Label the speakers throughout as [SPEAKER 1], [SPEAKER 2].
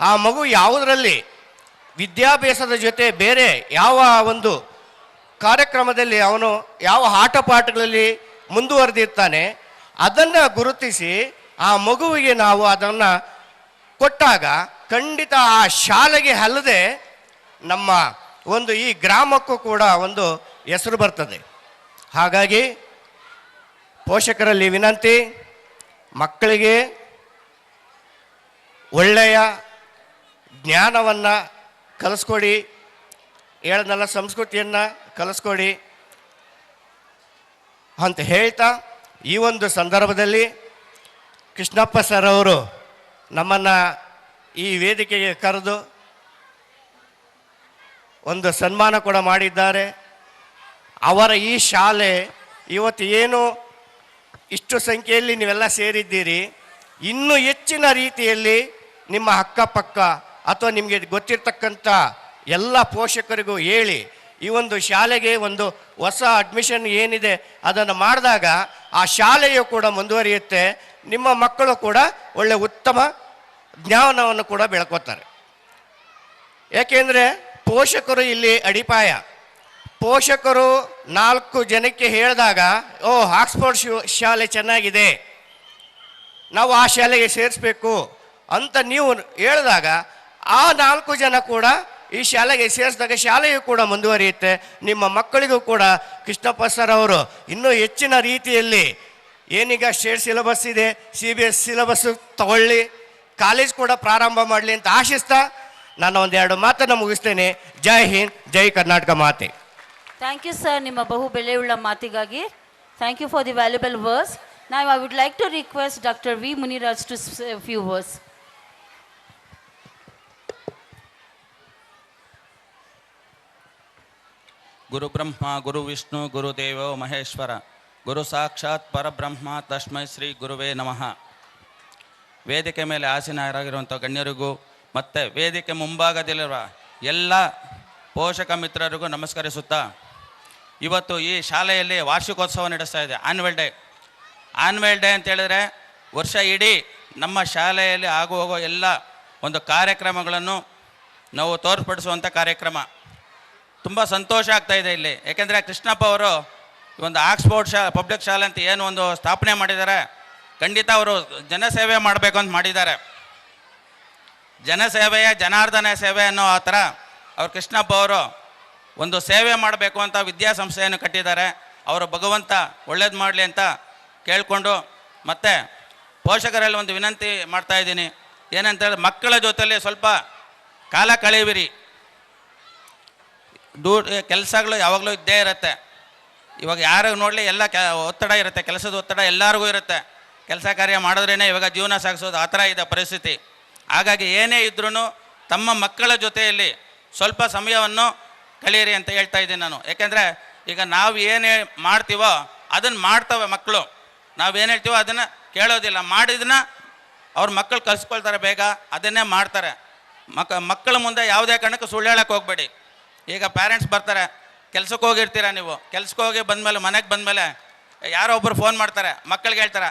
[SPEAKER 1] ಆ ಮಗು ಯಾವುದರಲ್ಲಿ ವಿದ್ಯಾಭ್ಯಾಸದ ಜೊತೆ ಬೇರೆ ಯಾವ ಒಂದು ಕಾರ್ಯಕ್ರಮದಲ್ಲಿ ಅವನು ಯಾವ ಆಟ ಪಾಠಗಳಲ್ಲಿ ಮುಂದುವರೆದಿರ್ತಾನೆ ಅದನ್ನು ಗುರುತಿಸಿ ಆ ಮಗುವಿಗೆ ನಾವು ಅದನ್ನು ಕೊಟ್ಟಾಗ ಖಂಡಿತ ಆ ಶಾಲೆಗೆ ಅಲ್ಲದೆ ನಮ್ಮ ಒಂದು ಈ ಗ್ರಾಮಕ್ಕೂ ಕೂಡ ಒಂದು ಹೆಸರು ಬರ್ತದೆ. ಹಾಗಾಗಿ ಪೋಷಕರಲ್ಲಿ ವಿನಂತಿ, ಮಕ್ಕಳಿಗೆ ಒಳ್ಳೆಯ ಜ್ಞಾನವನ್ನು ಕಲಿಸ್ಕೊಡಿ, ಹೇಳದ್ನಲ್ಲ ಸಂಸ್ಕೃತಿಯನ್ನು ಕಲಿಸ್ಕೊಡಿ ಅಂತ ಹೇಳ್ತಾ ಈ ಒಂದು ಸಂದರ್ಭದಲ್ಲಿ ಕೃಷ್ಣಪ್ಪ ಸರ್ ಅವರು ನಮ್ಮನ್ನು ಈ ವೇದಿಕೆಗೆ ಕರೆದು ಒಂದು ಸನ್ಮಾನ ಕೂಡ ಮಾಡಿದ್ದಾರೆ. ಅವರ ಈ ಶಾಲೆ ಇವತ್ತು ಏನು ಇಷ್ಟು ಸಂಖ್ಯೆಯಲ್ಲಿ ನೀವೆಲ್ಲ ಸೇರಿದ್ದೀರಿ, ಇನ್ನೂ ಹೆಚ್ಚಿನ ರೀತಿಯಲ್ಲಿ ನಿಮ್ಮ ಅಕ್ಕಪಕ್ಕ ಅಥವಾ ನಿಮಗೆ ಗೊತ್ತಿರ್ತಕ್ಕಂಥ ಎಲ್ಲ ಪೋಷಕರಿಗೂ ಹೇಳಿ ಈ ಒಂದು ಶಾಲೆಗೆ ಒಂದು ಹೊಸ ಅಡ್ಮಿಷನ್ ಏನಿದೆ ಅದನ್ನು ಮಾಡಿದಾಗ ಆ ಶಾಲೆಯು ಕೂಡ ಮುಂದುವರಿಯುತ್ತೆ, ನಿಮ್ಮ ಮಕ್ಕಳು ಕೂಡ ಒಳ್ಳೆ ಉತ್ತಮ ಜ್ಞಾನವನ್ನು ಕೂಡ ಬೆಳ್ಕೋತಾರೆ. ಯಾಕೆಂದರೆ ಪೋಷಕರು ಇಲ್ಲಿ ಅಡಿಪಾಯ. ಪೋಷಕರು 4 ಜನಕ್ಕೆ ಹೇಳಿದಾಗ ಆಕ್ಸ್ಫರ್ಡ್ ಶಾಲೆ ಚೆನ್ನಾಗಿದೆ, ನಾವು ಆ ಶಾಲೆಗೆ ಸೇರಿಸ್ಬೇಕು ಅಂತ ನೀವು ಹೇಳಿದಾಗ ಆ 4 ಜನ ಕೂಡ ಈ ಶಾಲೆಗೆ ಸೇರಿಸಿದಾಗ ಶಾಲೆಯು ಕೂಡ ಮುಂದುವರಿಯುತ್ತೆ. ನಿಮ್ಮ ಮಕ್ಕಳಿಗೂ ಕೂಡ ಕೃಷ್ಣಪ್ಪ ಸರ್ ಅವರು ಇನ್ನೂ ಹೆಚ್ಚಿನ ರೀತಿಯಲ್ಲಿ ಏನೀಗ ಸ್ಟೇಟ್ ಸಿಲೆಬಸ್ ಇದೆ, CBSE ಸಿಲೆಬಸ್ ತಗೊಳ್ಳಿ, ಕಾಲೇಜ್ ಕೂಡ ಪ್ರಾರಂಭ ಮಾಡಲಿ ಅಂತ ಆಶಿಸ್ತಾ ನಾನು ಒಂದೆರಡು ಮಾತನ್ನು ಮುಗಿಸ್ತೇನೆ. ಜೈ ಹಿಂದ್, ಜೈ ಕರ್ನಾಟಕ ಮಾತೆ.
[SPEAKER 2] ಥ್ಯಾಂಕ್ ಯು ಸರ್, ನಿಮ್ಮ ಬಹು ಬೆಲೆಯುಳ್ಳ ಮಾತಿಗಾಗಿ. Thank you for the valuable words. Now I would like to request Dr. V. Muniraj to say a few words.
[SPEAKER 3] ಗುರು ಬ್ರಹ್ಮ ಗುರು ವಿಷ್ಣು ಗುರು ದೇವೋ ಮಹೇಶ್ವರ ಗುರು ಸಾಕ್ಷಾತ್ ಪರಬ್ರಹ್ಮ ತಸ್ಮೈ ಶ್ರೀ ಗುರುವೇ ನಮಃ. ವೇದಿಕೆ ಮೇಲೆ ಆಸೀನರಾಗಿರುವಂಥ ಗಣ್ಯರಿಗೂ ಮತ್ತು ವೇದಿಕೆ ಮುಂಭಾಗದಲ್ಲಿರುವ ಎಲ್ಲ ಪೋಷಕ ಮಿತ್ರರಿಗೂ ನಮಸ್ಕರಿಸುತ್ತಾ, ಇವತ್ತು ಈ ಶಾಲೆಯಲ್ಲಿ ವಾರ್ಷಿಕೋತ್ಸವ ನಡೆಸ್ತಾ ಇದೆ, ಆನ್ಯುವಲ್ ಡೇ ಅಂತ ಹೇಳಿದ್ರೆ ವರ್ಷ ಇಡೀ ನಮ್ಮ ಶಾಲೆಯಲ್ಲಿ ಹೋಗೋ ಎಲ್ಲ ಒಂದು ಕಾರ್ಯಕ್ರಮಗಳನ್ನು ನಾವು ತೋರ್ಪಡಿಸುವಂಥ ಕಾರ್ಯಕ್ರಮ. ತುಂಬ ಸಂತೋಷ ಆಗ್ತಾಯಿದೆ ಇಲ್ಲಿ. ಏಕೆಂದರೆ ಕೃಷ್ಣಪ್ಪ ಅವರು ಒಂದು ಆಕ್ಸ್ಫೋರ್ಡ್ ಪಬ್ಲಿಕ್ ಶಾಲೆ ಅಂತ ಏನು ಒಂದು ಸ್ಥಾಪನೆ ಮಾಡಿದ್ದಾರೆ, ಖಂಡಿತ ಅವರು ಜನಸೇವೆ ಮಾಡಬೇಕು ಅಂತ ಮಾಡಿದ್ದಾರೆ. ಜನಸೇವೆಯ ಜನಾರ್ದನ ಸೇವೆ ಅನ್ನೋ ಆ ಥರ ಅವ್ರು ಕೃಷ್ಣಪ್ಪ ಅವರು ಒಂದು ಸೇವೆ ಮಾಡಬೇಕು ಅಂತ ವಿದ್ಯಾಸಂಸ್ಥೆಯನ್ನು ಕಟ್ಟಿದ್ದಾರೆ. ಅವರು ಭಗವಂತ ಒಳ್ಳೇದು ಮಾಡಲಿ ಅಂತ ಕೇಳಿಕೊಂಡು, ಮತ್ತು ಪೋಷಕರಲ್ಲಿ ಒಂದು ವಿನಂತಿ ಮಾಡ್ತಾಯಿದ್ದೀನಿ, ಏನಂತೇಳಿದ್ರೆ ಮಕ್ಕಳ ಜೊತೆಯಲ್ಲಿ ಸ್ವಲ್ಪ ಕಾಲ ಕಳೆಯುವಿರಿ. ಕೆಲಸಗಳು ಯಾವಾಗಲೂ ಇದ್ದೇ ಇರುತ್ತೆ. ಇವಾಗ ಯಾರಿಗೆ ನೋಡಲಿ ಎಲ್ಲ ಒತ್ತಡ ಇರುತ್ತೆ, ಕೆಲಸದ ಒತ್ತಡ ಎಲ್ಲರಿಗೂ ಇರುತ್ತೆ. ಕೆಲಸ ಕಾರ್ಯ ಮಾಡಿದ್ರೇ ಇವಾಗ ಜೀವನ ಸಾಗಿಸೋದು, ಆ ಥರ ಇದೆ ಪರಿಸ್ಥಿತಿ. ಹಾಗಾಗಿ ಏನೇ ಇದ್ರೂ ತಮ್ಮ ಮಕ್ಕಳ ಜೊತೆಯಲ್ಲಿ ಸ್ವಲ್ಪ ಸಮಯವನ್ನು ಕಳೆಯಿರಿ ಅಂತ ಹೇಳ್ತಾ ಇದ್ದೀನಿ ನಾನು. ಏಕೆಂದರೆ ಈಗ ನಾವು ಏನೇ ಮಾಡ್ತೀವೋ ಅದನ್ನು ಮಾಡ್ತವೆ ಮಕ್ಕಳು, ನಾವೇನು ಹೇಳ್ತೀವೋ ಅದನ್ನು ಕೇಳೋದಿಲ್ಲ. ಮಾಡಿದನ್ನ ಅವ್ರ ಮಕ್ಕಳು ಕಲಿಸ್ಕೊಳ್ತಾರೆ, ಬೇಗ ಅದನ್ನೇ ಮಾಡ್ತಾರೆ. ಮಕ್ಕಳ ಮುಂದೆ ಯಾವುದೇ ಕಾರಣಕ್ಕೂ ಸುಳ್ಳು ಹೇಳಕ್ಕೆ ಹೋಗಬೇಡಿ. ಈಗ ಪ್ಯಾರೆಂಟ್ಸ್ ಬರ್ತಾರೆ, ಕೆಲ್ಸಕ್ಕೆ ಹೋಗಿರ್ತೀರ, ನೀವು ಕೆಲ್ಸಕ್ಕೆ ಹೋಗಿ ಬಂದಮೇಲೆ ಮನೆಗೆ ಬಂದಮೇಲೆ ಯಾರೋ ಒಬ್ಬರು ಫೋನ್ ಮಾಡ್ತಾರೆ, ಮಕ್ಕಳಿಗೆ ಹೇಳ್ತಾರೆ,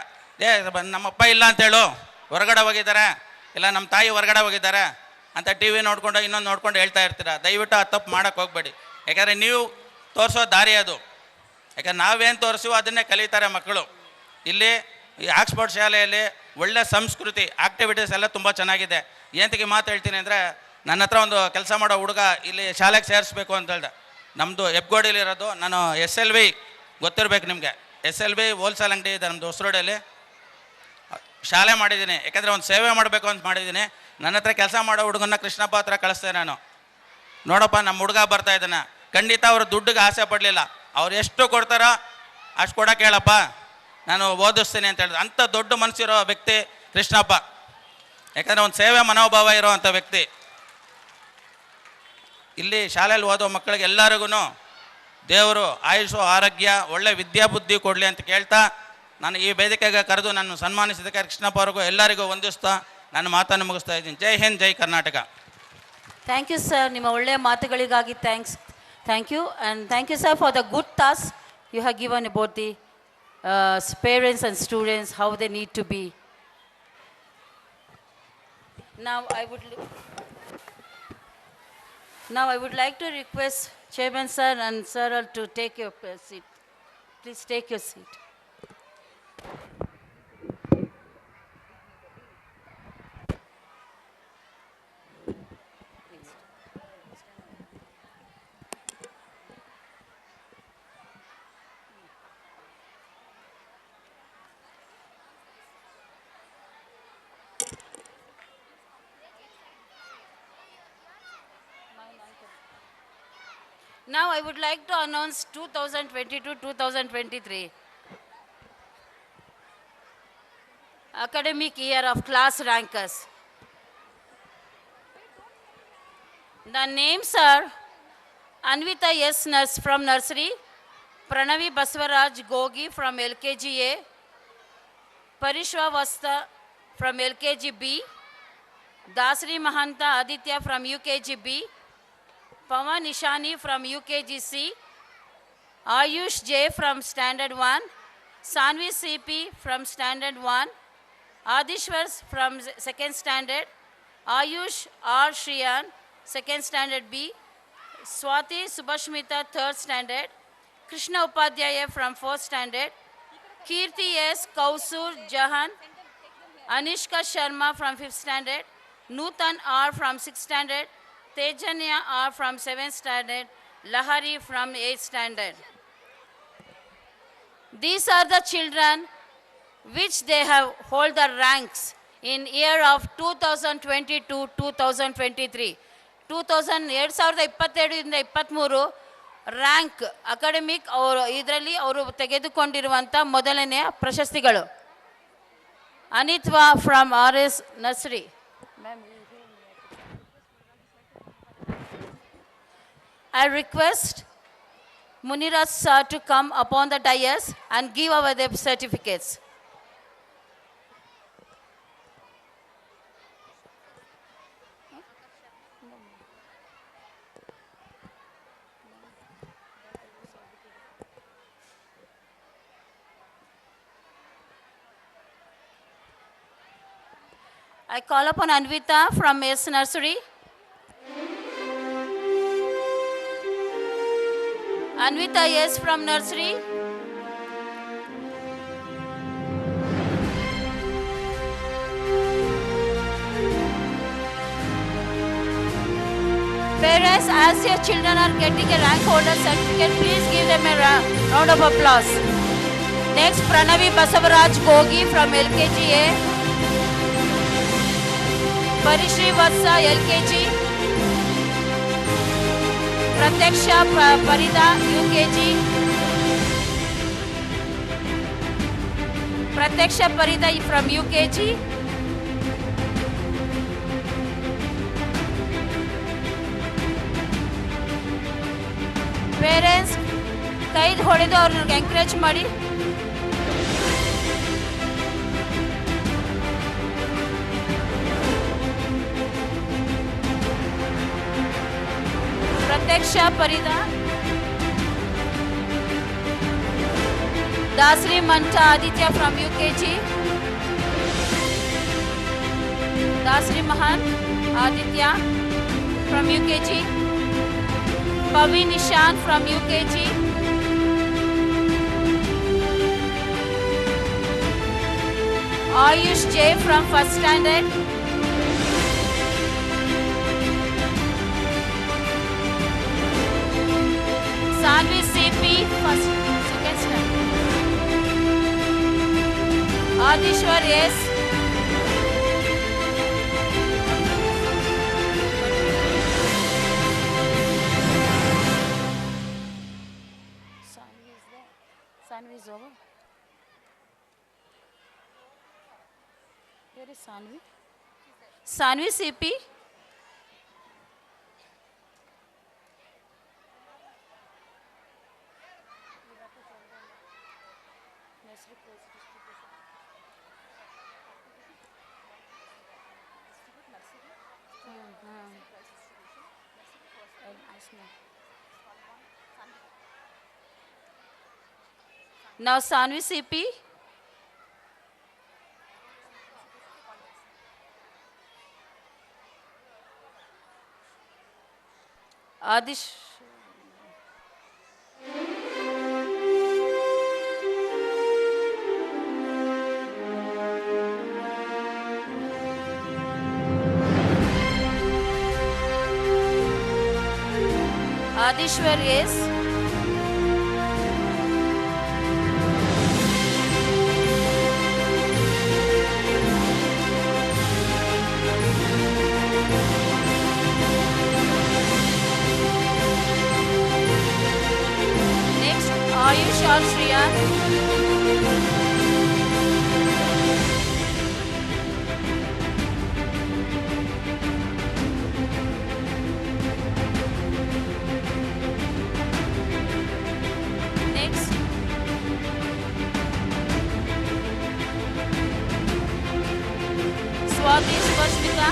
[SPEAKER 3] ನಮ್ಮಪ್ಪ ಇಲ್ಲ ಅಂತೇಳು, ಹೊರಗಡೆ ಹೋಗಿದ್ದಾರೆ, ಇಲ್ಲ ನಮ್ಮ ತಾಯಿ ಹೊರಗಡೆ ಹೋಗಿದ್ದಾರೆ ಅಂತ ಟಿ ವಿ ನೋಡ್ಕೊಂಡು ಇನ್ನೊಂದು ನೋಡ್ಕೊಂಡು ಹೇಳ್ತಾ ಇರ್ತೀರ. ದಯವಿಟ್ಟು ಆ ತಪ್ಪು ಮಾಡೋಕ್ಕೆ ಹೋಗಬೇಡಿ. ಯಾಕೆಂದರೆ ನೀವು ತೋರಿಸೋ ದಾರಿ ಅದು. ಯಾಕಂದ್ರೆ ನಾವೇನು ತೋರಿಸಿವೋ ಅದನ್ನೇ ಕಲಿತಾರೆ ಮಕ್ಕಳು. ಇಲ್ಲಿ ಈ ಆಕ್ಸ್ಫರ್ಡ್ ಶಾಲೆಯಲ್ಲಿ ಒಳ್ಳೆ ಸಂಸ್ಕೃತಿ ಆ್ಯಕ್ಟಿವಿಟೀಸ್ ಎಲ್ಲ ತುಂಬ ಚೆನ್ನಾಗಿದೆ. ಏನಂತಕ್ಕೆ ಮಾತು ಹೇಳ್ತೀನಿ ಅಂದರೆ, ನನ್ನ ಹತ್ರ ಒಂದು ಕೆಲಸ ಮಾಡೋ ಹುಡುಗ ಇಲ್ಲಿ ಶಾಲೆಗೆ ಸೇರಿಸ್ಬೇಕು ಅಂತ ಹೇಳ್ದೆ. ನಮ್ಮದು ಹೆಬ್ಗೋಡಿಲಿರೋದು, ನಾನು SLV ಗೊತ್ತಿರಬೇಕು ನಿಮಗೆ, SLV ಹೋಲ್ಸೇಲ್ ಅಂಗಡಿ ಇದೆ ನಮ್ಮದು ಹೊಸರೋಡಲ್ಲಿ. ಶಾಲೆ ಮಾಡಿದ್ದೀನಿ, ಯಾಕೆಂದರೆ ಒಂದು ಸೇವೆ ಮಾಡಬೇಕು ಅಂತ ಮಾಡಿದ್ದೀನಿ. ನನ್ನ ಹತ್ರ ಕೆಲಸ ಮಾಡೋ ಹುಡುಗನ್ನ ಕೃಷ್ಣಪ್ಪ ಹತ್ರ ಕಳಿಸ್ತೇನೆ ನಾನು. ನೋಡಪ್ಪ ನಮ್ಮ ಹುಡುಗ ಬರ್ತಾ ಇದ್ದಾನೆ, ಖಂಡಿತ ಅವರು ದುಡ್ಡಿಗೆ ಆಸೆ ಪಡಲಿಲ್ಲ, ಅವ್ರು ಎಷ್ಟು ಕೊಡ್ತಾರೋ ಅಷ್ಟು ಕೊಡೋಕೆ ಹೇಳಪ್ಪ, ನಾನು ಓದಿಸ್ತೀನಿ ಅಂತ ಹೇಳಿದೆ. ಅಂಥ ದೊಡ್ಡ ಮನಸ್ಸಿರೋ ವ್ಯಕ್ತಿ ಕೃಷ್ಣಪ್ಪ. ಯಾಕಂದರೆ ಒಂದು ಸೇವೆ ಮನೋಭಾವ ಇರೋವಂಥ ವ್ಯಕ್ತಿ. ಇಲ್ಲಿ ಶಾಲೆಯಲ್ಲಿ ಓದೋ ಮಕ್ಕಳಿಗೆ ಎಲ್ಲರಿಗೂ ದೇವರು ಆಯುಷು ಆರೋಗ್ಯ ಒಳ್ಳೆ ವಿದ್ಯಾಬುದ್ಧಿ ಕೊಡಲಿ ಅಂತ ಕೇಳ್ತಾ, ನಾನು ಈ ವೇದಿಕೆಗೆ ಕರೆದು ನಾನು ಸನ್ಮಾನಿಸಿದ್ದಕ್ಕೆ ಕೃಷ್ಣಪ್ಪ ಅವ್ರಿಗೂ ಎಲ್ಲರಿಗೂ ವಂದಿಸ್ತಾ ನಾನು ಮಾತನ್ನು ಮುಗಿಸ್ತಾ ಇದ್ದೀನಿ. ಜೈ ಹಿಂದ್, ಜೈ ಕರ್ನಾಟಕ.
[SPEAKER 2] ಥ್ಯಾಂಕ್ ಯು ಸರ್, ನಿಮ್ಮ ಒಳ್ಳೆಯ ಮಾತುಗಳಿಗಾಗಿ thank you. And thank you sir for the good task you have given about the parents and students, how they need to be. Now I would like to request Chairman sir and sir to take your seat. Please take your seat. Now I would like to announce 2022-2023 academic year of class rankers. The names are Anvita S. Nurse from nursery, Pranavi Baswaraj Gogi from LKG A, Parishwa Vasta from LKG B, Dasri Mahanta Aditya from UKG B, Pawan Ishani from UKG C, Ayush J from Standard 1, Sanvi CP from Standard 1, Adishwars from 2nd Standard, Ayush R. Shriyan, 2nd Standard B, Swati Subhashmita, 3rd Standard, Krishna Upadhyaya from 4th Standard, Kirti S. Kausur Jahan, Anishka Sharma from 5th Standard, Nutan R. from 6th Standard, Tejanya R. from 7th Standard, Lahari from 8th Standard. These are the children which they have hold the ranks in year of 2022-2023. 2022-23 rank academic ಅವರು ಇದರಲ್ಲಿ ಅವರು ತೆಗೆದುಕೊಂಡಿರುವಂಥ ಮೊದಲನೆಯ ಪ್ರಶಸ್ತಿಗಳು. Anitwa from RS nursery. I request Muniraj sir to come upon the dais and give our the certificates. I call upon Anvita from S Nursery. Anvita S from nursery. Parents, as your children are getting a rank holder certificate, please give them a round of applause. Next, Pranavi Basavaraj Gogi from LKG A. Parishri Vatsa LKG. Prataksha Parida UKG. Prataksha Parida from UKG. Parents, ಕೈ ಹೊಡೆದು ಅವ್ರನ್ನ encourage ಮಾಡಿ. ಪ್ರತ್ಯಕ್ಷ ಪರಿದ, Dasari ಮಂಟ Aditya from UKG, Dasari ಮಹಾನ್ Aditya from UKG, Pavin Nishan from UKG, Ayush J from 1st Standard, Sanvi CP 2nd Standard, Adishwar S, Sanvi is over. Where is Sanvi? Sanvi CP. Now Sanvi CP. Adish. Adishwar is. Next, Ayush or Shriyan. Next, Swadish Vashmita.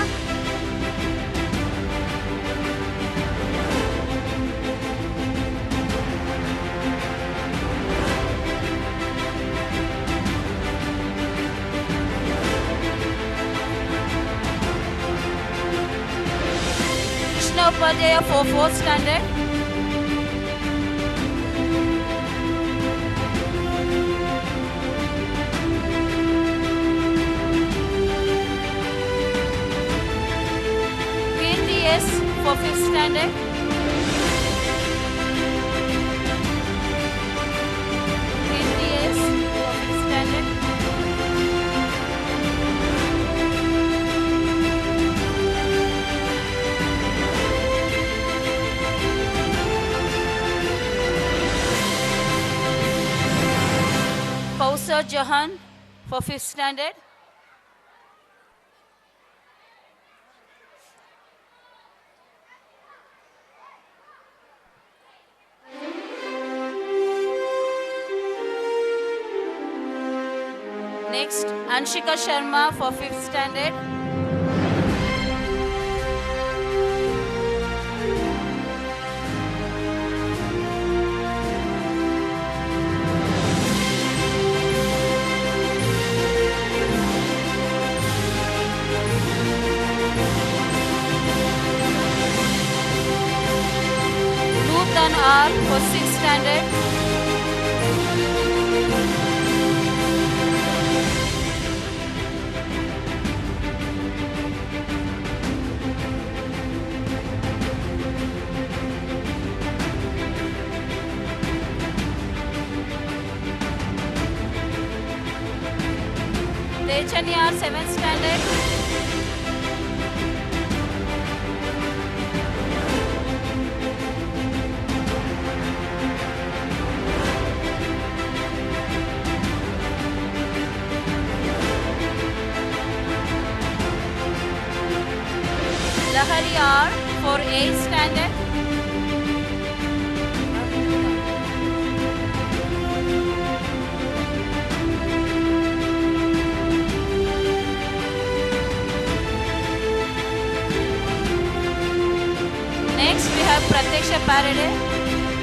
[SPEAKER 2] Krishna Upadhyaya for 4th standard. Kirti S for 5th standard. Kirti S for 5th standard. Kausar Jahan for 5th standard. Next, Anshika Sharma for 5th standard. Nutan R for 6th standard. Dechani R 7th standard. Lahari R for 8th standard. Next we have Pratiksha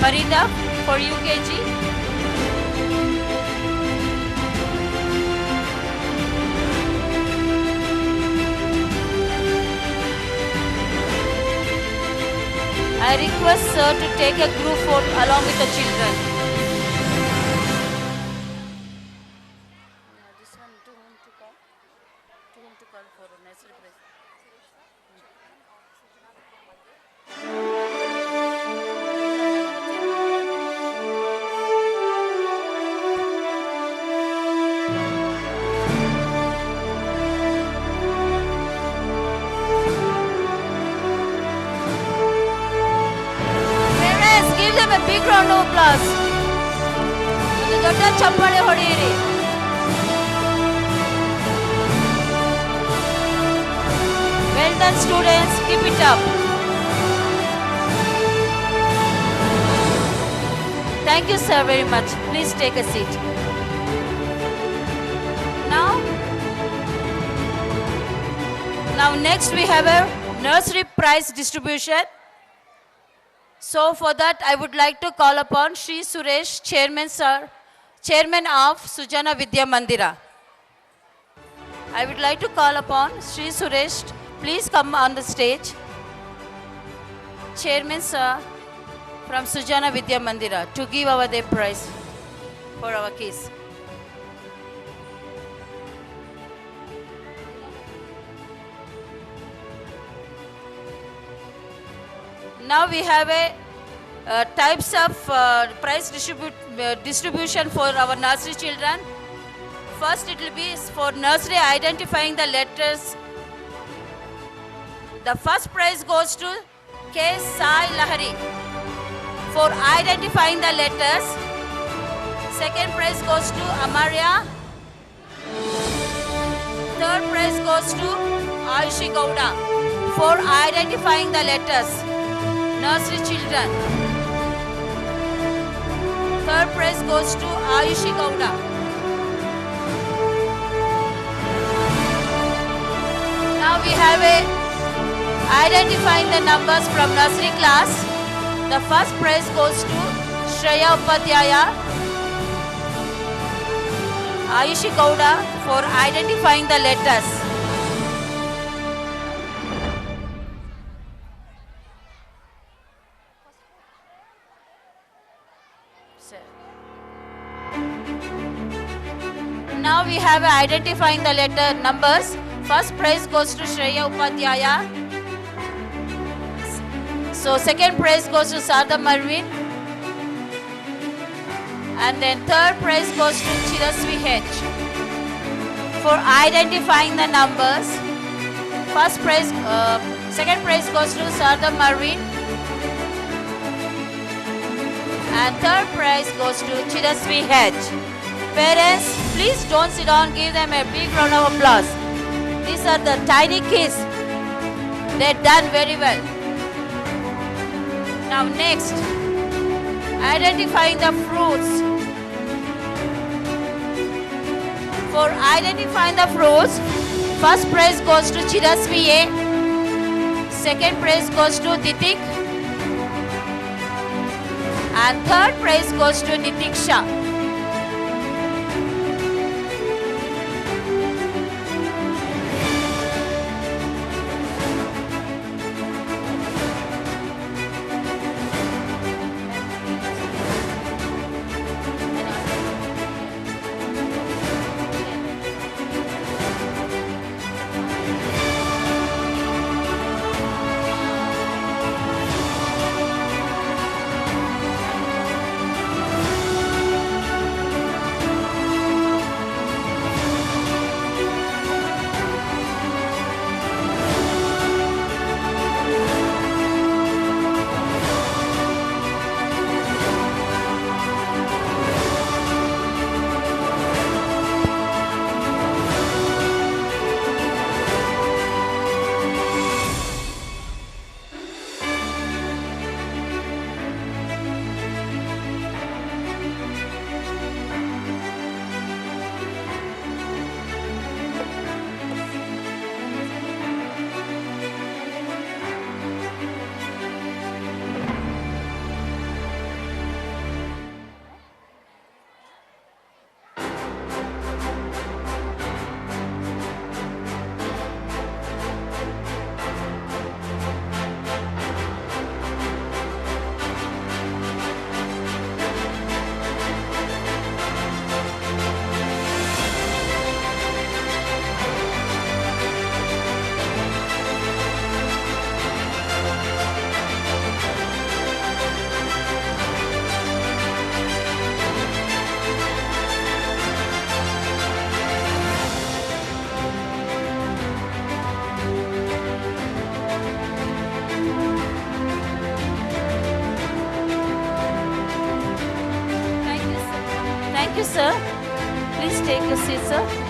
[SPEAKER 2] Parida for UKG. I request sir to take a group photo along with the children. This one to whom to call? To whom to call for nursery prize? Parents, give them a big round of applause. ಒಂದು ದೊಡ್ಡ ಚಪ್ಪಾಳೆ ಹೊಡೆಯಿರಿ. Well done students, keep it up. Thank you sir very much. Please take a seat. Now next we have a nursery prize distribution. So for that I would like to call upon Shri Suresh, Chairman sir, Chairman of Sujana Vidya Mandira. I would like to call upon Shri Suresh, please come on the stage. chairman sir from Sujana Vidya Mandira to give our the prize for our case. Now we have a types of prize distribution for our nursery children. First, it will be for nursery identifying the letters. The first prize goes to K. Sai Lahari for identifying the letters. Second prize goes to Amaria. Third prize goes to Ayushi Gowda for identifying the letters. Nursery children. Third prize goes to Ayushi Gowda. Now we have a identifying the numbers from nursery class. The first prize goes to Shreya Upadhyaya, Ayushi Gowda for identifying the letters. Now we have identifying the letter numbers. First prize goes to Shreya Upadhyaya. So second prize goes to Sarda Marvin. And then third prize goes to Chirasvi H for identifying the numbers. Second prize goes to Sarda Marvin. And third prize goes to Chirasvi H. Parents, please don't sit down, give them a big round of applause. These are the tiny kids. They've done very well. Now next, identifying the fruits. For identifying the fruits, first prize goes to Chirasvi A. Second prize goes to Ditik. And third prize goes to Nitiksha. Thank you, sir. Please take a seat, sir.